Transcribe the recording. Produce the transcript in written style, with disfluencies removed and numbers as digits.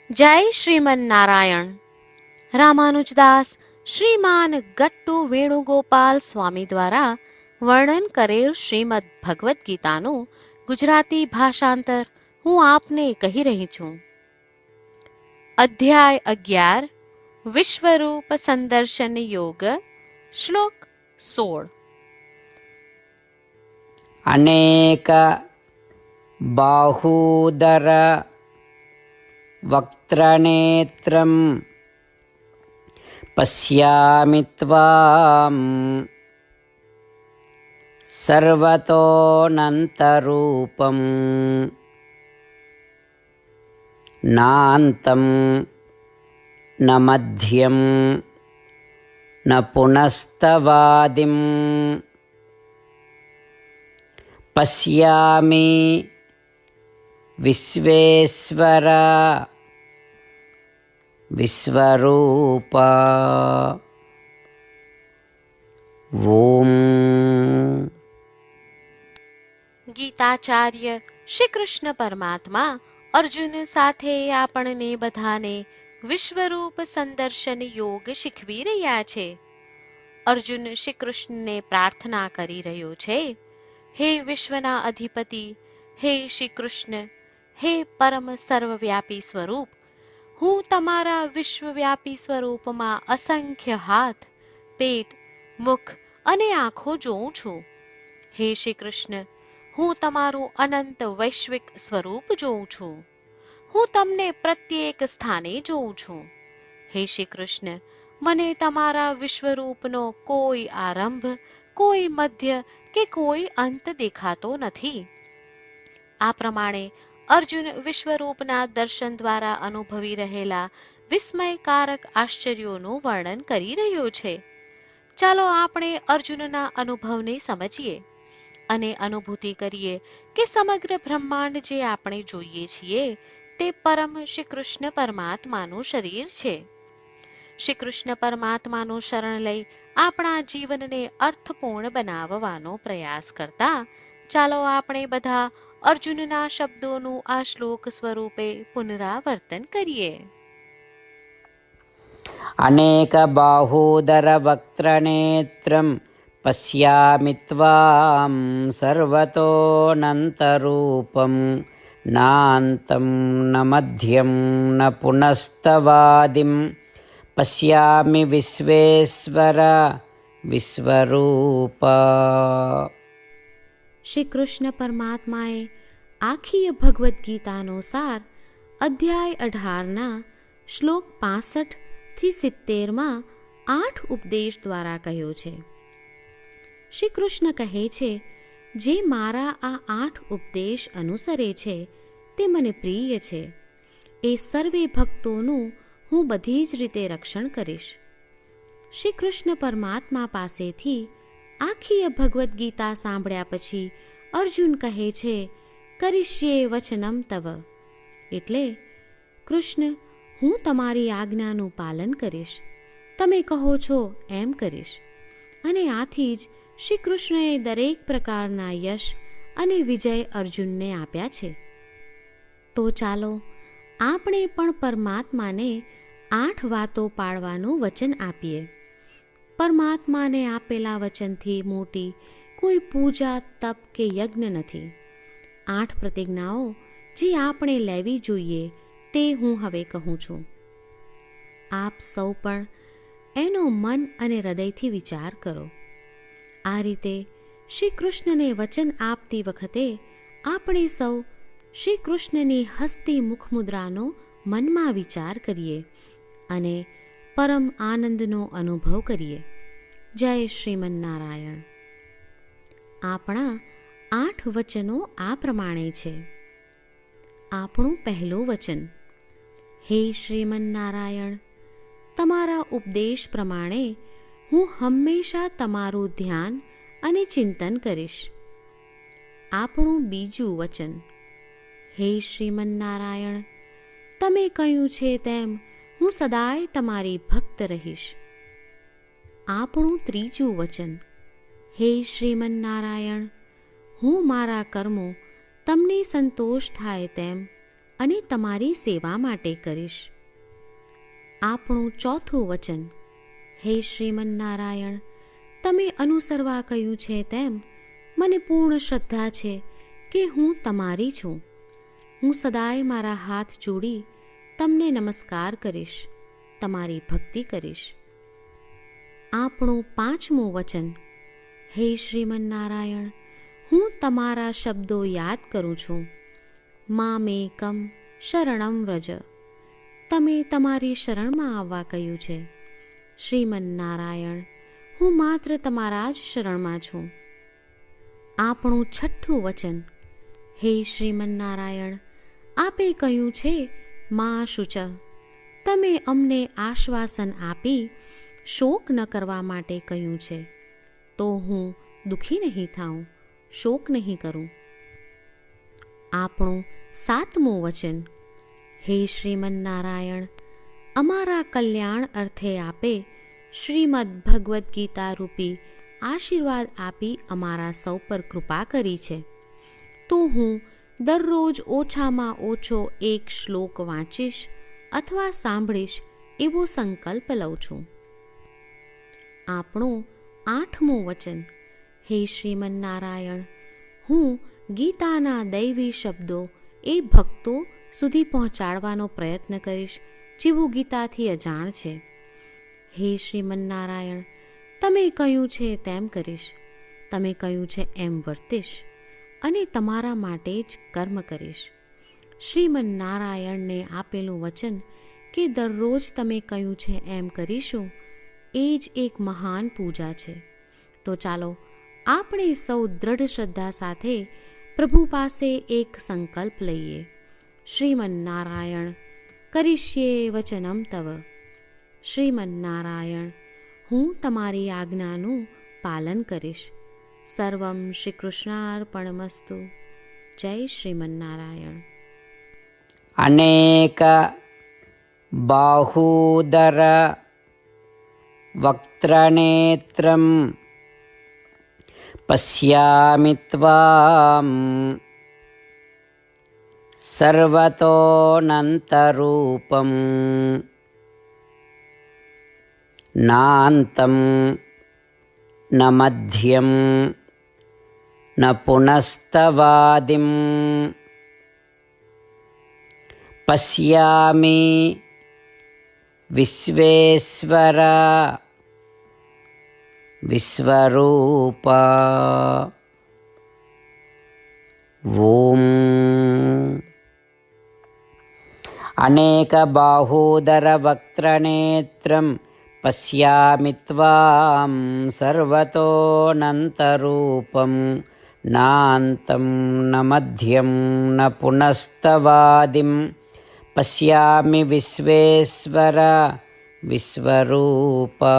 જય શ્રીમન નારાયણ. રામાનુજદાસ શ્રીમાન ગટ્ટુ વેણુગોપાલ સ્વામી દ્વારા વર્ણન કરેલ શ્રીમદ ભગવદ્ ગીતાનું ગુજરાતી ભાષાંતર હું આપને કહી રહી છું. અધ્યાય 11 વિશ્વરૂપ સંદર્શન યોગ. શ્લોક 16. અનેક બાહુદર વક્ત્રનેત્રમ પશ્યામિ ત્વામ સર્વતોનંતરૂપમ નાન્તમ ન મધ્યમ ન પુનસ્તવાદિમ પશ્યામિ વિશ્વેશ્વર વિશ્વરૂપ. ઓમ. ગીતાચાર્ય શ્રી કૃષ્ણ પરમાત્મા અર્જુન સાથે આપણને બધાને વિશ્વરૂપ સંદર્શન યોગ શીખવી રહ્યા છે. અર્જુન શ્રી કૃષ્ણને પ્રાર્થના કરી રહ્યો છે, હે વિશ્વના અધિપતિ, હે શ્રી કૃષ્ણ, હે પરમ સર્વવ્યાપી સ્વરૂપ, હું તમારા વિશ્વવ્યાપી સ્વરૂપમાં અસંખ્ય હાથ, પેટ, મુખ અને આંખો જોઉં છું. હે શ્રી કૃષ્ણ, હું તમારું અનંત વૈશ્વિક સ્વરૂપ જોઉં છું. હું તમને પ્રત્યેક સ્થાને જોઉં છું. હે શ્રી કૃષ્ણ, મને તમારા વિશ્વરૂપનો કોઈ આરંભ, કોઈ મધ્ય કે કોઈ અંત દેખાતો નથી. આ પ્રમાણે અર્જુન વિશ્વરૂપના દર્શન દ્વારા અનુભવી રહેલા વિસ્મયકારક આશ્ચર્યોનું વર્ણન કરી રહ્યો છે. ચાલો આપણે અર્જુનના અનુભવને સમજીએ અને અનુભૂતિ કરીએ કે સમગ્ર બ્રહ્માંડ જે આપણે જોઈએ છીએ તે પરમ શ્રી કૃષ્ણ પરમાત્માનું શરીર છે. શ્રી કૃષ્ણ પરમાત્માનું શરણ લઈ આપણા જીવનને અર્થપૂર્ણ બનાવવાનો પ્રયાસ કરતા ચાલો આપણે બધા અર્જુનના શબ્દોનું આ શ્લોક સ્વરૂપે પુનરાવર્તન કરીએ. અનેક બાહુદર વક્ત્રનેત્રમ પશ્યામિ ત્વામ સર્વતોનંતરૂપમ નાન્તમ ન મધ્યમ ન પુનસ્તવાદિમ પશ્યામિ વિશ્વેશ્વર વિશ્વરૂપ. શ્રી કૃષ્ણ પરમાત્માએ આખી ભગવદ્ ગીતાનો સાર અધ્યાય 18ના શ્લોક 65 થી 70માં 8 ઉપદેશ દ્વારા કહ્યો છે. શ્રી કૃષ્ણ કહે છે, જે મારા આ 8 ઉપદેશ અનુસરે છે તે મને પ્રિય છે. એ સર્વે ભક્તોનું હું બધી જ રીતે રક્ષણ કરીશ. શ્રી કૃષ્ણ પરમાત્મા પાસેથી આખી ભગવદ્ ગીતા સાંભળ્યા પછી અર્જુન કહે છે, કરિષ્યે વચનમ તવ, એટલે કૃષ્ણ, હું તમારી આજ્ઞાનું પાલન કરીશ, તમે કહો છો એમ કરીશ. અને આથી જ શ્રી કૃષ્ણએ દરેક પ્રકારના યશ અને વિજય અર્જુનને આપ્યા છે. તો ચાલો આપણે પણ પરમાત્માને 8 વાતો પાળવાનું વચન આપીએ. પરમાત્માને આપેલા વચનથી મોટી કોઈ પૂજા, તપ કે યજ્ઞ નથી. 8 પ્રતિજ્ઞાઓ જે આપણે લેવી જોઈએ તે હું હવે કહું છું. આપ સૌ પણ એનો મન અને હૃદયથી વિચાર કરો. આ રીતે શ્રી કૃષ્ણને વચન આપતી વખતે આપણે સૌ શ્રી કૃષ્ણની હસતી મુખમુદ્રાનો મનમાં વિચાર કરીએ અને પરમ આનંદનો અનુભવ કરીએ. જય શ્રીમન નારાયણ. આપણા 8 વચનો આ પ્રમાણે છે. આપણું પહેલું વચન, હે શ્રીમન નારાયણ, તમારા ઉપદેશ પ્રમાણે હું હંમેશા તમારું ધ્યાન અને ચિંતન કરીશ. આપણું બીજું વચન, હે શ્રીમન નારાયણ, તમે કહ્યું છે તેમ હું સદાય તમારી ભક્ત રહીશ. આપણું ત્રીજું વચન, હે શ્રીમન નારાયણ, હું મારા કર્મો તમને સંતોષ થાય તેમ અને તમારી સેવા માટે કરીશ. આપણું ચોથું વચન. હે શ્રીમન્નારાયણ, તમે અનુસરવા કહ્યું છે તેમ મને પૂર્ણ શ્રદ્ધા છે કે હું તમારી છું. હું સદાય મારા હાથ જોડી તમને નમસ્કાર કરીશ, તમારી ભક્તિ કરીશ. આપણું પાંચમું વચન. હે શ્રીમન્નારાયણ, હું તમારા શબ્દો યાદ કરું છું. મામેકમ શરણમ વ્રજ. તમે તમારી શરણમાં આવવા કહ્યું છે. શ્રીમન્નારાયણ, હું માત્ર તમારા જ શરણમાં છું. આપણું છઠ્ઠું વચન. હે શ્રીમન્નારાયણ, આપે કહ્યું છે મા શુચ. તમે અમને આશ્વાસન આપી શોક ન કરવા માટે કહ્યું છે, તો હું દુઃખી નહીં થાઉં, શોક નહીં કરું. આપણું સાતમું વચન. હે શ્રીમન્નારાયણ, અમારા કલ્યાણ અર્થે આપે શ્રીમદ્ ભગવદ્ ગીતા રૂપી આશીર્વાદ આપી અમારા સૌ પર કૃપા કરી છે, તો હું દરરોજ ઓછામાં ઓછો એક શ્લોક વાંચીશ અથવા સાંભળીશ એવો સંકલ્પ લઉં છું. આપણું આઠમું વચન. હે શ્રીમન્નારાયણ, હું ગીતાના દૈવી શબ્દો એ ભક્તો સુધી પહોંચાડવાનો પ્રયત્ન કરીશ જેઓ ગીતાથી અજાણ છે. હે શ્રીમન્નારાયણ, તમે કહ્યું છે તેમ કરીશ, તમે કહ્યું છે એમ વર્તીશ અને તમારા માટે જ કર્મ કરીશ. શ્રીમન્નારાયણને આપેલું વચન કે દરરોજ તમે કહ્યું છે એમ કરીશું, એ જ એક મહાન પૂજા છે. તો ચાલો આપણે સૌ દ્રઢ શ્રદ્ધા સાથે પ્રભુ પાસે એક સંકલ્પ લઈએ. શ્રીમન્નારાયણ, કરીશ્યે વચનમ તવ. શ્રીમન્નારાયણ, હું તમારી આજ્ઞાનું પાલન કરીશ. સર્વમ શ્રી કૃષ્ણાર્પણમસ્તુ. જય શ્રીમન્નારાયણ. અનેક બાહુદર વક્ત્રનેત્રમ પશ્યામિ ત્વામ સર્વતોનંતરૂપમ નાન્તમ ન મધ્યમ ન પુનસ્તવાદિમ પશ્યામિ વિશ્વેશ્વર વિશ્વરૂપા. ઓમ. અનેક બાહુદર વક્ત્રનેત્રમ પશ્યામિ ત્વામ સર્વતોનંતરૂપમ નાન્તમ ન મધ્યમ ન પુનસ્તવાદિમ પશ્યામિ વિશ્વેશ્વર વિશ્વરૂપા.